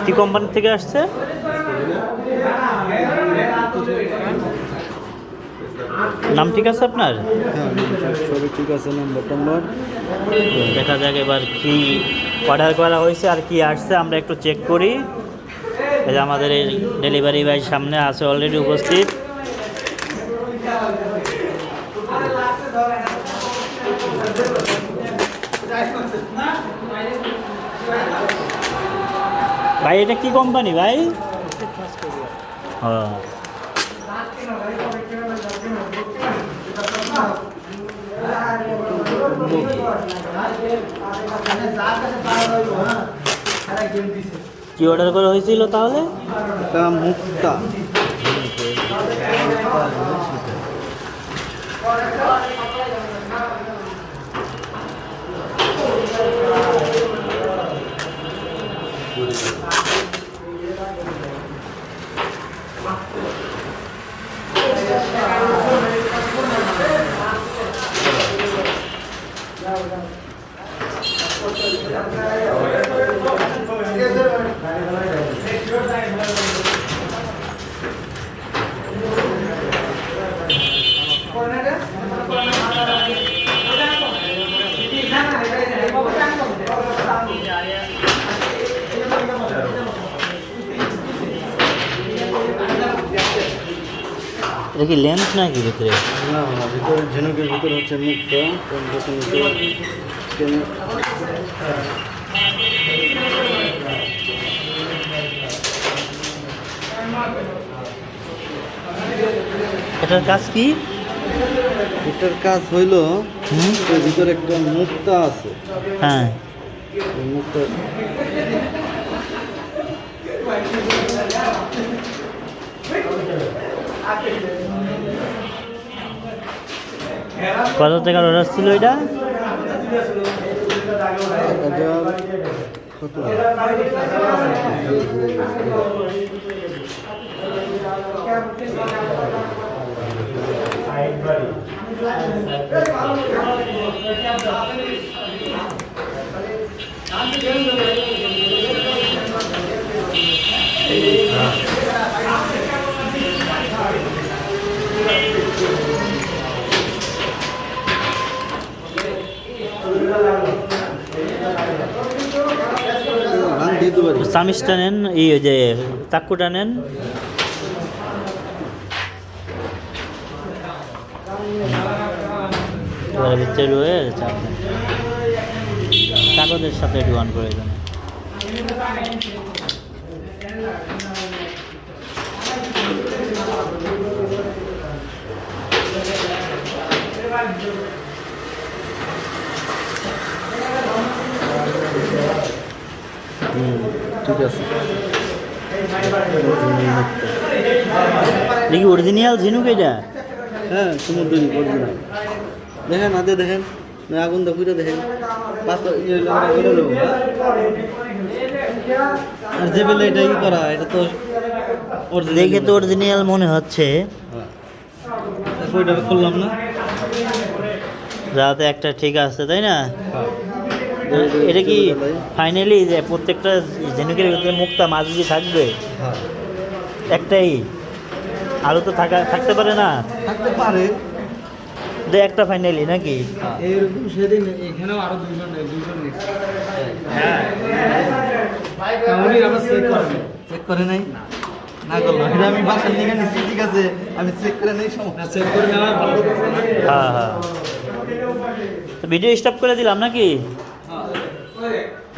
কি কোম্পানি থেকে আসছে? নাম ঠিক আছে আপনার? হ্যাঁ, সবই ঠিক আছে, নাম্বার। দেখা যাক এবার কি অর্ডার করা হয়েছে আর কি আসছে, আমরা একটু চেক করি। এই যে আমাদের এই ডেলিভারি ভাই সামনে আছে অলরেডি উপস্থিত। ভাই এটা কি কোম্পানি ভাই? হ্যাঁ, কি অর্ডার করা হয়েছিল তাহলে? এটা মুক্তা। এটা কি লেন্স নাকি ভিতরে? না, ভিতরে ঝিনুকের ভিতরে হচ্ছে মুক্তা। এটার কাজ কি? এটার কাজ হইল এর ভিতরে একটা মুক্তা আছে। হ্যাঁ, এই মুক্তা কত টাকার অর্ডার ছিল এটা? 1000 চামিচটা নেন, এই যে চাকুটা নেন। ভিতরে রয়ে চাপ দেন, কাগজের সাথে ডুয়ান করে দেন। ঠিক আছে। দেখি অরিজিনাল ঝিনুক এটা? হ্যাঁ, সমুদ্রের অরিজিনাল। দেখেন হাতে, দেখেন না, আগুন দেখুন, দেখেন পাথর আর যে বেলে এটা ই করা, এটা তো দেখে তো অরিজিনাল মনে হচ্ছে। ওইটা করলাম না, রাতে একটা ঠিক আছে, তাই না? এটা কি ফাইনালি যে প্রত্যেকটা ঝিনুকের ভিতরে মুক্তা মাঝি থাকবে? একটাই, আরও তো থাকতে পারে না? থাকতে পারে, যে একটা ফাইনালি নাকি? এইরকম সেদিন এখানেও আরো দুজন নিচ্ছে। হ্যাঁ, উনি আবার চেক করে নাই, না করলাম এটা আমি বাসার নিয়ে নিচ্ছি। ঠিক আছে, আমি চেক করে নেই, সমস্যা চেক করে নেওয়া ভালো। হ্যাঁ হ্যাঁ, ভিডিও স্টপ করে দিলাম নাকি?